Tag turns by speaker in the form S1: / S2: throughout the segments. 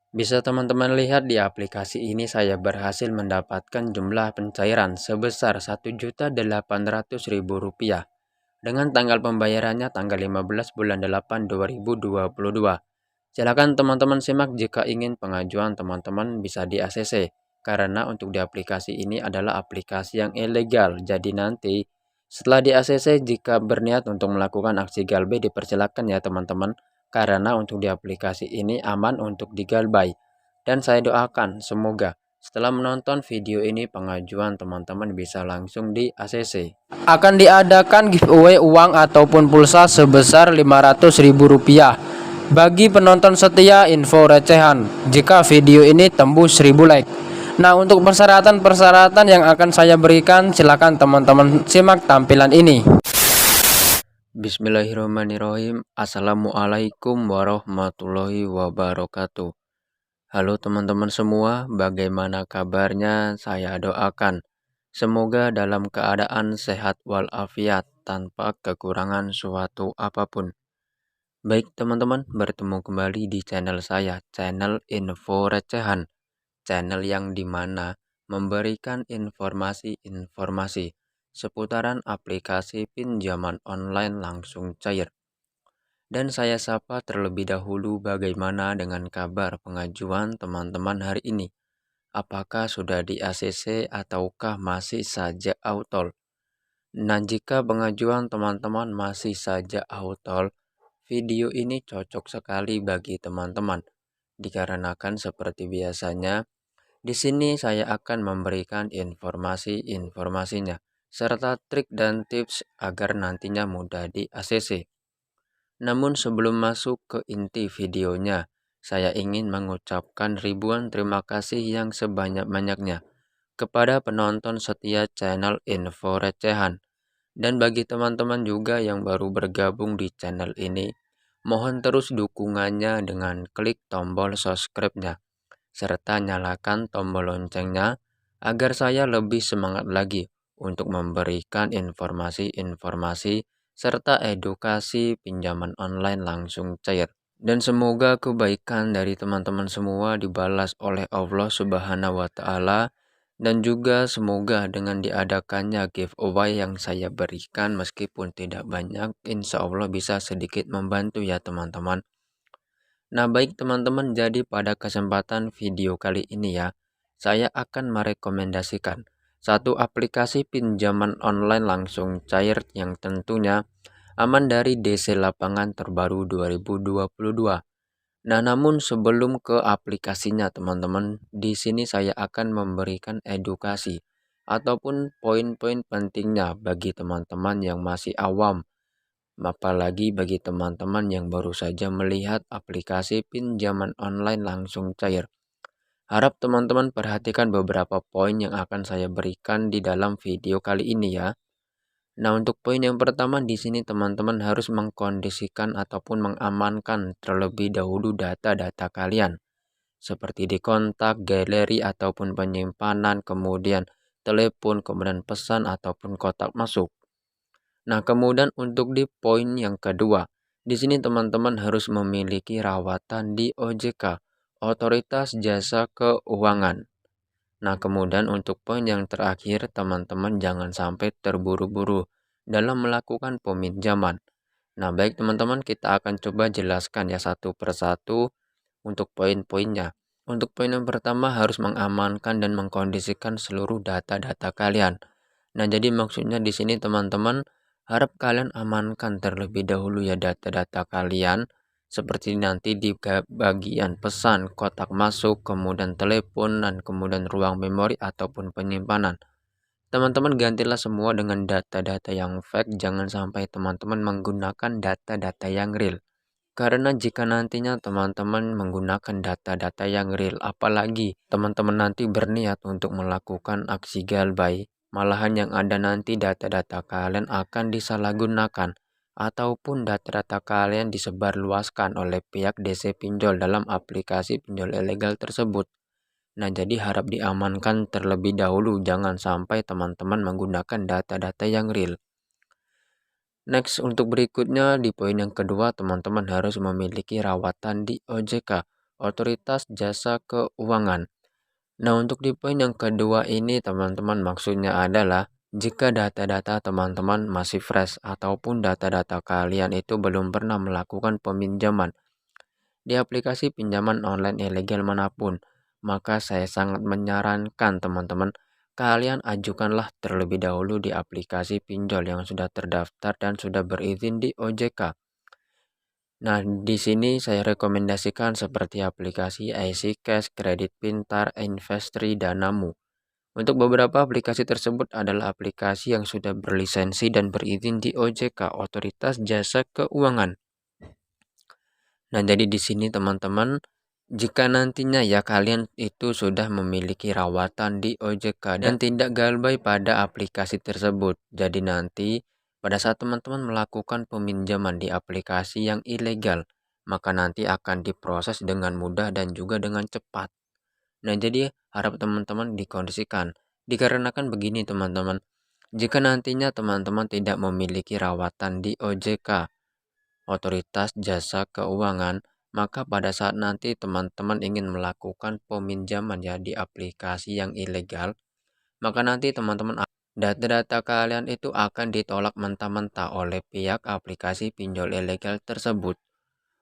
S1: Bisa teman-teman lihat di aplikasi ini saya berhasil mendapatkan jumlah pencairan sebesar Rp1.800.000 dengan tanggal pembayarannya tanggal 15 bulan 8 2022. Silakan teman-teman simak jika ingin pengajuan teman-teman bisa di ACC karena untuk di aplikasi ini adalah aplikasi yang ilegal. Jadi nanti setelah di ACC jika berniat untuk melakukan aksi galbay dipersilakan ya teman-teman karena untuk di aplikasi ini aman untuk digalbay. Dan saya doakan semoga setelah menonton video ini pengajuan teman-teman bisa langsung di ACC. Akan diadakan giveaway uang ataupun pulsa sebesar Rp500.000 bagi penonton setia info recehan jika video ini tembus 1000 like. Nah, untuk persyaratan-persyaratan yang akan saya berikan silakan teman-teman simak tampilan ini. Bismillahirrahmanirrahim. Assalamualaikum warahmatullahi wabarakatuh. Halo teman-teman semua, bagaimana kabarnya? Saya doakan semoga dalam keadaan sehat walafiat tanpa kekurangan suatu apapun. Baik teman-teman, bertemu kembali di channel saya, channel Info Recehan, channel yang dimana memberikan informasi-informasi seputaran aplikasi pinjaman online langsung cair. Dan saya sapa terlebih dahulu bagaimana dengan kabar pengajuan teman-teman hari ini. Apakah sudah di ACC ataukah masih saja autol? Nah, jika pengajuan teman-teman masih saja autol, video ini cocok sekali bagi teman-teman. Dikarenakan seperti biasanya, di sini saya akan memberikan informasi-informasinya serta trik dan tips agar nantinya mudah di ACC. Namun sebelum masuk ke inti videonya, saya ingin mengucapkan ribuan terima kasih yang sebanyak-banyaknya kepada penonton setia channel Info Recehan. Dan bagi teman-teman juga yang baru bergabung di channel ini, mohon terus dukungannya dengan klik tombol subscribe-nya, serta nyalakan tombol loncengnya agar saya lebih semangat lagi untuk memberikan informasi-informasi serta edukasi pinjaman online langsung cair. Dan semoga kebaikan dari teman-teman semua dibalas oleh Allah Subhanahu wa Ta'ala. Dan juga semoga dengan diadakannya giveaway yang saya berikan meskipun tidak banyak, insya Allah bisa sedikit membantu ya teman-teman. Nah baik teman-teman, jadi pada kesempatan video kali ini ya, saya akan merekomendasikan satu aplikasi pinjaman online langsung cair yang tentunya aman dari DC lapangan terbaru 2022. Nah, namun sebelum ke aplikasinya teman-teman, di sini saya akan memberikan edukasi ataupun poin-poin pentingnya bagi teman-teman yang masih awam, apalagi bagi teman-teman yang baru saja melihat aplikasi pinjaman online langsung cair. Harap teman-teman perhatikan beberapa poin yang akan saya berikan di dalam video kali ini ya. Nah, untuk poin yang pertama di sini teman-teman harus mengkondisikan ataupun mengamankan terlebih dahulu data-data kalian seperti di kontak, galeri ataupun penyimpanan, kemudian telepon, kemudian pesan ataupun kotak masuk. Nah, kemudian untuk di poin yang kedua, di sini teman-teman harus memiliki rawatan di OJK, Otoritas Jasa Keuangan. Nah, kemudian untuk poin yang terakhir, teman-teman jangan sampai terburu-buru dalam melakukan peminjaman. Nah, baik teman-teman, kita akan coba jelaskan ya satu persatu untuk poin-poinnya. Untuk poin yang pertama harus mengamankan dan mengkondisikan seluruh data-data kalian. Nah, jadi maksudnya di sini teman-teman harap kalian amankan terlebih dahulu ya data-data kalian seperti nanti di bagian pesan, kotak masuk, kemudian telepon, dan kemudian ruang memori ataupun penyimpanan. Teman-teman gantilah semua dengan data-data yang fake, jangan sampai teman-teman menggunakan data-data yang real. Karena jika nantinya teman-teman menggunakan data-data yang real, apalagi teman-teman nanti berniat untuk melakukan aksi galbay, malahan yang ada nanti data-data kalian akan disalahgunakan ataupun data-data kalian disebarluaskan oleh pihak DC pinjol dalam aplikasi pinjol ilegal tersebut. Nah, jadi harap diamankan terlebih dahulu, jangan sampai teman-teman menggunakan data-data yang real. Next, untuk berikutnya di poin yang kedua, teman-teman harus memiliki rawatan di OJK, Otoritas Jasa Keuangan. Nah, untuk di poin yang kedua ini teman-teman maksudnya adalah jika data-data teman-teman masih fresh ataupun data-data kalian itu belum pernah melakukan peminjaman di aplikasi pinjaman online ilegal manapun, maka saya sangat menyarankan teman-teman kalian ajukanlah terlebih dahulu di aplikasi pinjol yang sudah terdaftar dan sudah berizin di OJK. Nah, di sini saya rekomendasikan seperti aplikasi IC Cash, Kredit Pintar, Investri, Danamu. Untuk beberapa aplikasi tersebut adalah aplikasi yang sudah berlisensi dan berizin di OJK, Otoritas Jasa Keuangan. Nah, jadi di sini teman-teman, jika nantinya ya kalian itu sudah memiliki rawatan di OJK dan tidak galbay pada aplikasi tersebut. Jadi nanti pada saat teman-teman melakukan peminjaman di aplikasi yang ilegal, maka nanti akan diproses dengan mudah dan juga dengan cepat. Nah, jadi harap teman-teman dikondisikan. Dikarenakan begini teman-teman, jika nantinya teman-teman tidak memiliki rawatan di OJK, Otoritas Jasa Keuangan, maka pada saat nanti teman-teman ingin melakukan peminjaman ya di aplikasi yang ilegal, maka nanti teman-teman data-data kalian itu akan ditolak mentah-mentah oleh pihak aplikasi pinjol ilegal tersebut.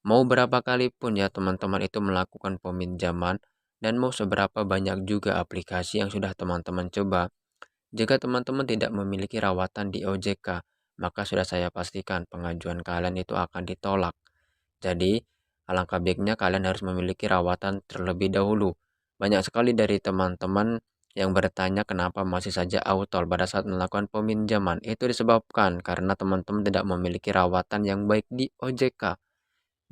S1: Mau berapa kali pun ya teman-teman itu melakukan peminjaman dan mau seberapa banyak juga aplikasi yang sudah teman-teman coba, jika teman-teman tidak memiliki rawatan di OJK, maka sudah saya pastikan pengajuan kalian itu akan ditolak. Jadi, alangkah baiknya kalian harus memiliki rawatan terlebih dahulu. Banyak sekali dari teman-teman yang bertanya kenapa masih saja autol pada saat melakukan peminjaman. Itu disebabkan karena teman-teman tidak memiliki rawatan yang baik di OJK.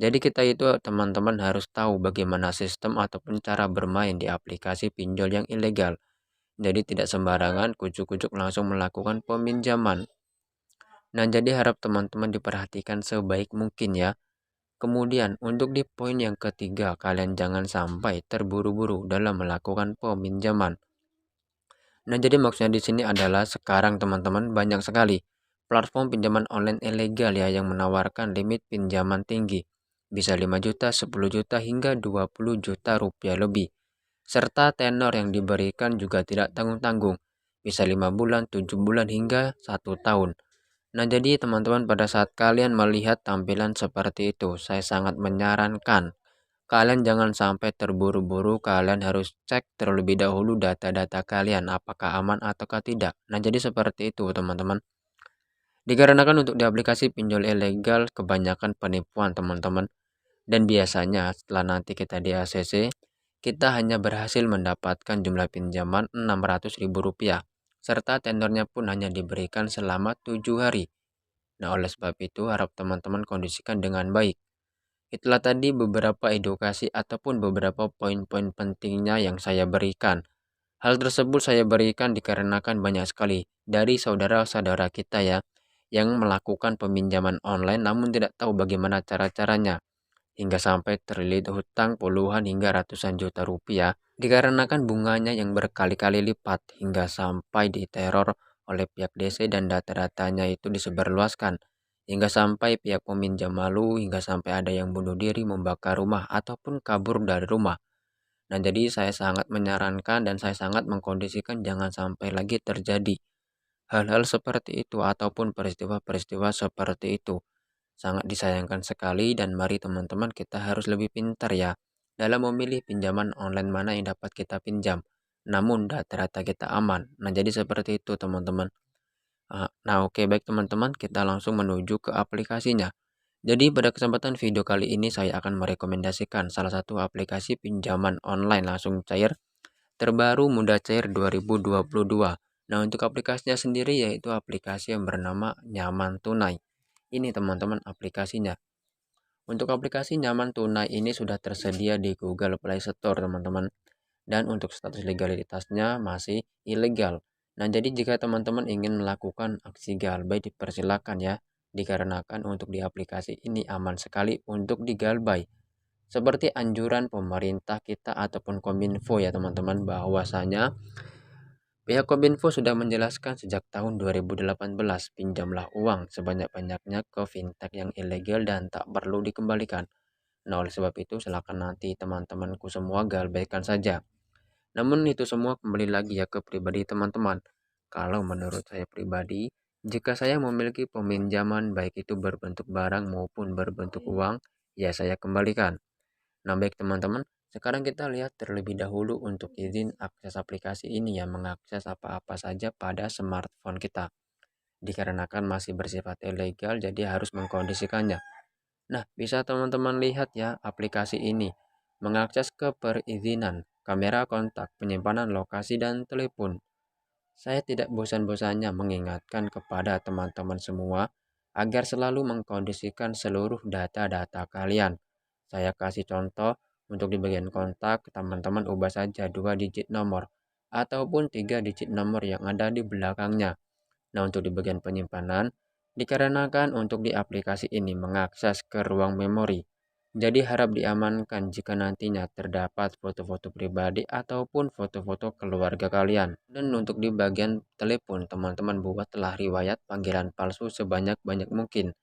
S1: Jadi kita itu teman-teman harus tahu bagaimana sistem ataupun cara bermain di aplikasi pinjol yang ilegal. Jadi tidak sembarangan kucuk-kucuk langsung melakukan peminjaman. Nah, jadi harap teman-teman diperhatikan sebaik mungkin ya. Kemudian untuk di poin yang ketiga, kalian jangan sampai terburu-buru dalam melakukan peminjaman. Nah, jadi maksudnya di sini adalah sekarang teman-teman banyak sekali platform pinjaman online ilegal ya yang menawarkan limit pinjaman tinggi. Bisa 5 juta, 10 juta hingga 20 juta rupiah lebih. Serta tenor yang diberikan juga tidak tanggung-tanggung. Bisa 5 bulan, 7 bulan hingga 1 tahun. Nah, jadi teman-teman pada saat kalian melihat tampilan seperti itu, saya sangat menyarankan kalian jangan sampai terburu-buru, kalian harus cek terlebih dahulu data-data kalian apakah aman ataukah tidak. Nah, jadi seperti itu teman-teman. Dikarenakan untuk di aplikasi pinjol ilegal kebanyakan penipuan teman-teman. Dan biasanya setelah nanti kita di ACC, kita hanya berhasil mendapatkan jumlah pinjaman Rp600.000 serta tenornya pun hanya diberikan selama 7 hari. Nah, oleh sebab itu harap teman-teman kondisikan dengan baik. Itulah tadi beberapa edukasi ataupun beberapa poin-poin pentingnya yang saya berikan. Hal tersebut saya berikan dikarenakan banyak sekali dari saudara-saudara kita ya yang melakukan peminjaman online namun tidak tahu bagaimana cara-caranya hingga sampai terlilit hutang puluhan hingga ratusan juta rupiah dikarenakan bunganya yang berkali-kali lipat hingga sampai diteror oleh pihak DC dan data-datanya itu disebarluaskan hingga sampai pihak peminjam malu hingga sampai ada yang bunuh diri, membakar rumah ataupun kabur dari rumah. Nah, jadi saya sangat menyarankan dan saya sangat mengkondisikan jangan sampai lagi terjadi hal-hal seperti itu ataupun peristiwa-peristiwa seperti itu. Sangat disayangkan sekali dan mari teman-teman kita harus lebih pintar ya dalam memilih pinjaman online mana yang dapat kita pinjam. Namun data-data kita aman. Nah, jadi seperti itu teman-teman. Nah, oke baik teman-teman, kita langsung menuju ke aplikasinya. Jadi pada kesempatan video kali ini saya akan merekomendasikan salah satu aplikasi pinjaman online langsung cair terbaru Mudah Cair 2022. Nah, untuk aplikasinya sendiri yaitu aplikasi yang bernama Nyaman Tunai. Ini teman-teman aplikasinya. Untuk aplikasi Nyaman Tunai ini sudah tersedia di Google Play Store teman-teman. Dan untuk status legalitasnya masih ilegal. Nah, jadi jika teman-teman ingin melakukan aksi galbay dipersilakan ya. Dikarenakan untuk di aplikasi ini aman sekali untuk digalbay. Seperti anjuran pemerintah kita ataupun Kominfo ya teman-teman bahwasanya pihak Kominfo sudah menjelaskan sejak tahun 2018 pinjamlah uang sebanyak-banyaknya ke fintech yang ilegal dan tak perlu dikembalikan. Nah, oleh sebab itu silakan nanti teman-temanku semua abaikan saja. Namun itu semua kembali lagi ya ke pribadi teman-teman. Kalau menurut saya pribadi, jika saya memiliki peminjaman baik itu berbentuk barang maupun berbentuk uang, ya saya kembalikan. Nah, baik teman-teman, sekarang kita lihat terlebih dahulu untuk izin akses aplikasi ini yang mengakses apa-apa saja pada smartphone kita. Dikarenakan masih bersifat ilegal, jadi harus mengkondisikannya. Nah, bisa teman-teman lihat ya aplikasi ini mengakses ke perizinan, kamera kontak, penyimpanan lokasi, dan telepon. Saya tidak bosan-bosannya mengingatkan kepada teman-teman semua agar selalu mengkondisikan seluruh data-data kalian. Saya kasih contoh untuk di bagian kontak, teman-teman ubah saja 2 digit nomor ataupun 3 digit nomor yang ada di belakangnya. Nah, untuk di bagian penyimpanan, dikarenakan untuk di aplikasi ini mengakses ke ruang memori. Jadi harap diamankan jika nantinya terdapat foto-foto pribadi ataupun foto-foto keluarga kalian. Dan untuk di bagian telepon, teman-teman buatlah riwayat panggilan palsu sebanyak-banyak mungkin.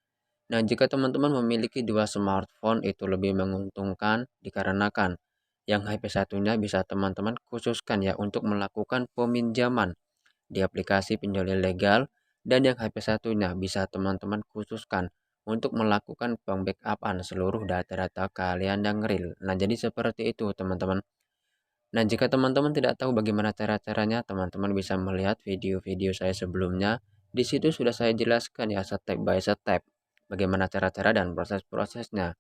S1: Nah, jika teman-teman memiliki dua smartphone itu lebih menguntungkan dikarenakan yang HP satunya bisa teman-teman khususkan ya untuk melakukan peminjaman di aplikasi pinjol ilegal, dan yang HP satunya bisa teman-teman khususkan untuk melakukan pembackupan seluruh data-data kalian yang real. Nah, jadi seperti itu teman-teman. Nah, jika teman-teman tidak tahu bagaimana cara-caranya, teman-teman bisa melihat video-video saya sebelumnya. Di situ sudah saya jelaskan ya step by step bagaimana cara-cara dan proses-prosesnya.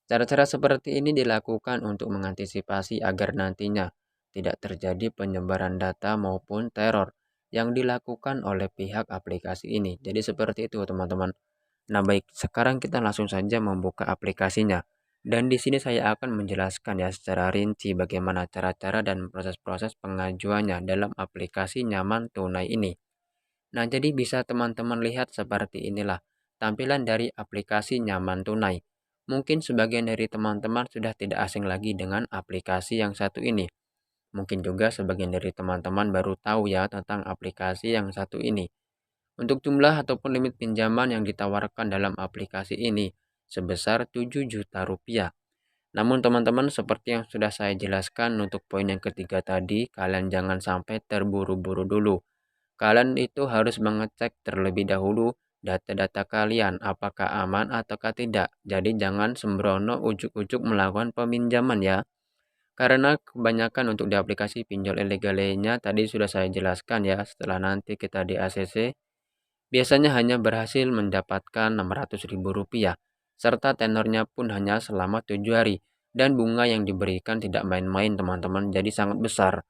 S1: Cara-cara seperti ini dilakukan untuk mengantisipasi agar nantinya tidak terjadi penyebaran data maupun teror yang dilakukan oleh pihak aplikasi ini. Jadi seperti itu teman-teman. Nah, baik, sekarang kita langsung saja membuka aplikasinya. Dan di sini saya akan menjelaskan ya secara rinci bagaimana cara-cara dan proses-proses pengajuannya dalam aplikasi Nyaman Tunai ini. Nah, jadi bisa teman-teman lihat seperti inilah tampilan dari aplikasi Nyaman Tunai. Mungkin sebagian dari teman-teman sudah tidak asing lagi dengan aplikasi yang satu ini. Mungkin juga sebagian dari teman-teman baru tahu ya tentang aplikasi yang satu ini. Untuk jumlah ataupun limit pinjaman yang ditawarkan dalam aplikasi ini sebesar 7 juta rupiah. Namun teman-teman seperti yang sudah saya jelaskan untuk poin yang ketiga tadi, kalian jangan sampai terburu-buru dulu. Kalian itu harus mengecek terlebih dahulu data-data kalian apakah aman ataukah tidak. Jadi jangan sembrono ujuk-ujuk melakukan peminjaman ya. Karena kebanyakan untuk di aplikasi pinjol ilegal lainnya tadi sudah saya jelaskan ya, setelah nanti kita di ACC biasanya hanya berhasil mendapatkan Rp600.000 serta tenornya pun hanya selama 7 hari dan bunga yang diberikan tidak main-main teman-teman, jadi sangat besar.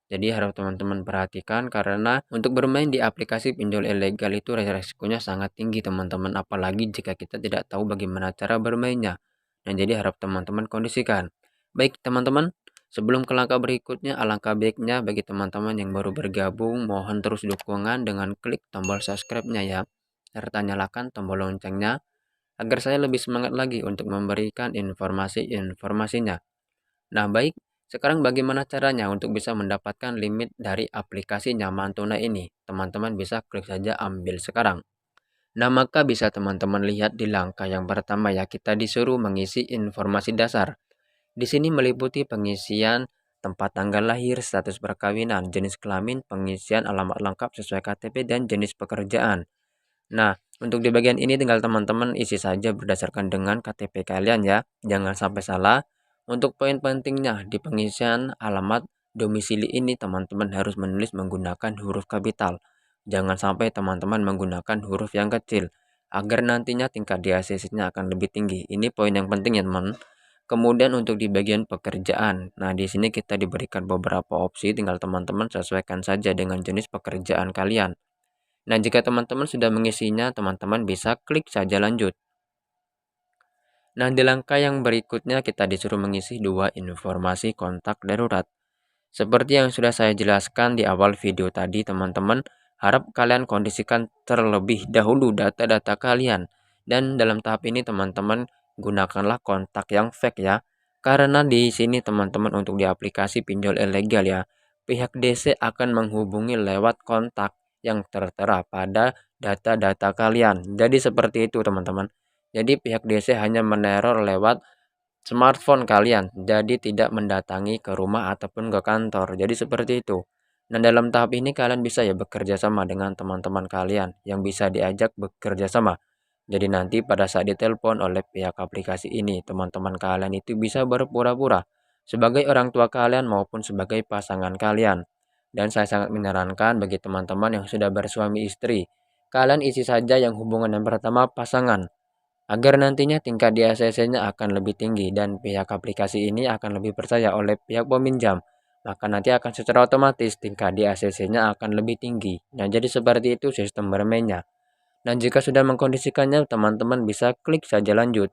S1: Jadi harap teman-teman perhatikan karena untuk bermain di aplikasi pinjol ilegal itu resikonya sangat tinggi teman-teman, apalagi jika kita tidak tahu bagaimana cara bermainnya. Dan jadi harap teman-teman kondisikan. Baik teman-teman, sebelum ke langkah berikutnya, alangkah baiknya bagi teman-teman yang baru bergabung, mohon terus dukungan dengan klik tombol subscribe-nya ya, serta nyalakan tombol loncengnya agar saya lebih semangat lagi untuk memberikan informasi-informasinya. Nah, baik, sekarang bagaimana caranya untuk bisa mendapatkan limit dari aplikasi Nyaman Tunai ini? Teman-teman bisa klik saja ambil sekarang. Nah, maka bisa teman-teman lihat di langkah yang pertama ya, kita disuruh mengisi informasi dasar. Di sini meliputi pengisian tempat tanggal lahir, status perkawinan, jenis kelamin, pengisian alamat lengkap sesuai KTP, dan jenis pekerjaan. Nah, untuk di bagian ini tinggal teman-teman isi saja berdasarkan dengan KTP kalian ya. Jangan sampai salah. Untuk poin pentingnya di pengisian alamat domisili ini teman-teman harus menulis menggunakan huruf kapital. Jangan sampai teman-teman menggunakan huruf yang kecil agar nantinya tingkat di ACC-nya akan lebih tinggi. Ini poin yang penting ya, teman. Kemudian untuk di bagian pekerjaan. Nah, di sini kita diberikan beberapa opsi, tinggal teman-teman sesuaikan saja dengan jenis pekerjaan kalian. Nah, jika teman-teman sudah mengisinya, teman-teman bisa klik saja lanjut. Nah, di langkah yang berikutnya kita disuruh mengisi dua informasi kontak darurat. Seperti yang sudah saya jelaskan di awal video tadi, teman-teman, harap kalian kondisikan terlebih dahulu data-data kalian. Dan dalam tahap ini teman-teman gunakanlah kontak yang fake ya. Karena di sini teman-teman untuk di aplikasi pinjol ilegal ya, pihak DC akan menghubungi lewat kontak yang tertera pada data-data kalian. Jadi seperti itu teman-teman. Jadi pihak DC hanya meneror lewat smartphone kalian, jadi tidak mendatangi ke rumah ataupun ke kantor. Jadi seperti itu. Nah, dalam tahap ini kalian bisa ya bekerja sama dengan teman-teman kalian yang bisa diajak bekerja sama. Jadi nanti pada saat ditelepon oleh pihak aplikasi ini, teman-teman kalian itu bisa berpura-pura sebagai orang tua kalian maupun sebagai pasangan kalian. Dan saya sangat menyarankan bagi teman-teman yang sudah bersuami istri, kalian isi saja yang hubungan yang pertama pasangan, agar nantinya tingkat di ACC-nya akan lebih tinggi dan pihak aplikasi ini akan lebih percaya oleh pihak peminjam. Maka nanti akan secara otomatis tingkat di ACC-nya akan lebih tinggi. Nah, jadi seperti itu sistem bermainnya. Dan jika sudah mengkondisikannya, teman-teman bisa klik saja lanjut.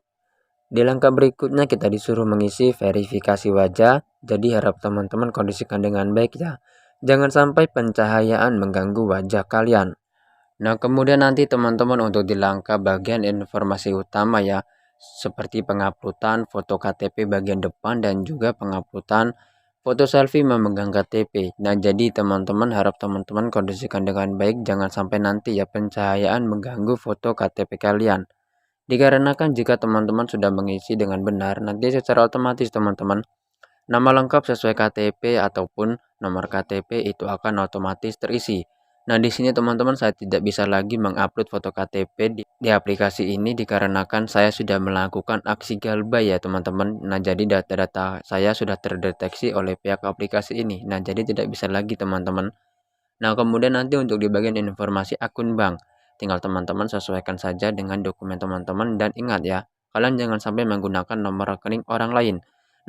S1: Di langkah berikutnya kita disuruh mengisi verifikasi wajah, jadi harap teman-teman kondisikan dengan baik ya. Jangan sampai pencahayaan mengganggu wajah kalian. Nah, kemudian nanti teman-teman untuk di langkah bagian informasi utama ya, seperti penguploadan foto KTP bagian depan dan juga penguploadan foto selfie memegang KTP. Nah, jadi teman-teman harap teman-teman kondisikan dengan baik, jangan sampai nanti ya pencahayaan mengganggu foto KTP kalian. Dikarenakan jika teman-teman sudah mengisi dengan benar, nanti secara otomatis teman-teman nama lengkap sesuai KTP ataupun nomor KTP itu akan otomatis terisi. Nah, di sini teman-teman saya tidak bisa lagi mengupload foto KTP di aplikasi ini dikarenakan saya sudah melakukan aksi galbay ya teman-teman. Nah, jadi data-data saya sudah terdeteksi oleh pihak aplikasi ini. Nah, jadi tidak bisa lagi teman-teman. Nah, kemudian nanti untuk di bagian informasi akun bank, tinggal teman-teman sesuaikan saja dengan dokumen teman-teman dan ingat ya, kalian jangan sampai menggunakan nomor rekening orang lain.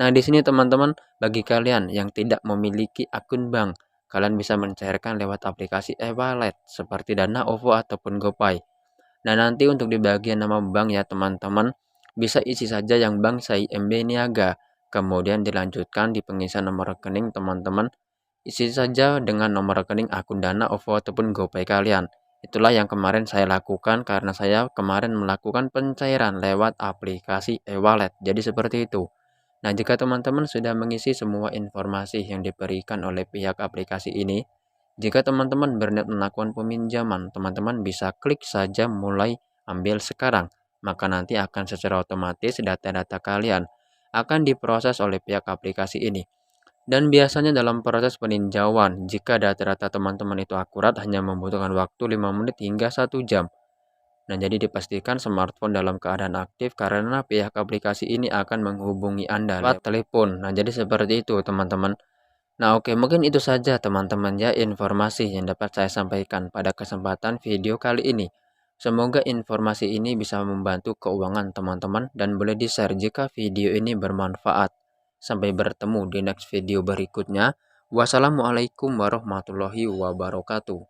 S1: Nah, di sini teman-teman, bagi kalian yang tidak memiliki akun bank, kalian bisa mencairkan lewat aplikasi e-wallet seperti Dana, OVO ataupun GoPay. Nah, nanti untuk di bagian nama bank ya teman-teman, bisa isi saja yang bank CIMB Niaga. Kemudian dilanjutkan di pengisian nomor rekening teman-teman. Isi saja dengan nomor rekening akun Dana, OVO ataupun GoPay kalian. Itulah yang kemarin saya lakukan karena saya kemarin melakukan pencairan lewat aplikasi e-wallet. Jadi seperti itu. Nah, jika teman-teman sudah mengisi semua informasi yang diberikan oleh pihak aplikasi ini, jika teman-teman berniat melakukan peminjaman, teman-teman bisa klik saja mulai ambil sekarang. Maka nanti akan secara otomatis data-data kalian akan diproses oleh pihak aplikasi ini. Dan biasanya dalam proses peninjauan, jika data-data teman-teman itu akurat hanya membutuhkan waktu 5 menit hingga 1 jam. Nah, jadi dipastikan smartphone dalam keadaan aktif karena pihak aplikasi ini akan menghubungi Anda lewat telepon. Nah, jadi seperti itu teman-teman. Nah, oke, mungkin itu saja teman-teman ya informasi yang dapat saya sampaikan pada kesempatan video kali ini. Semoga informasi ini bisa membantu keuangan teman-teman dan boleh di-share jika video ini bermanfaat. Sampai bertemu di next video berikutnya. Wassalamualaikum warahmatullahi wabarakatuh.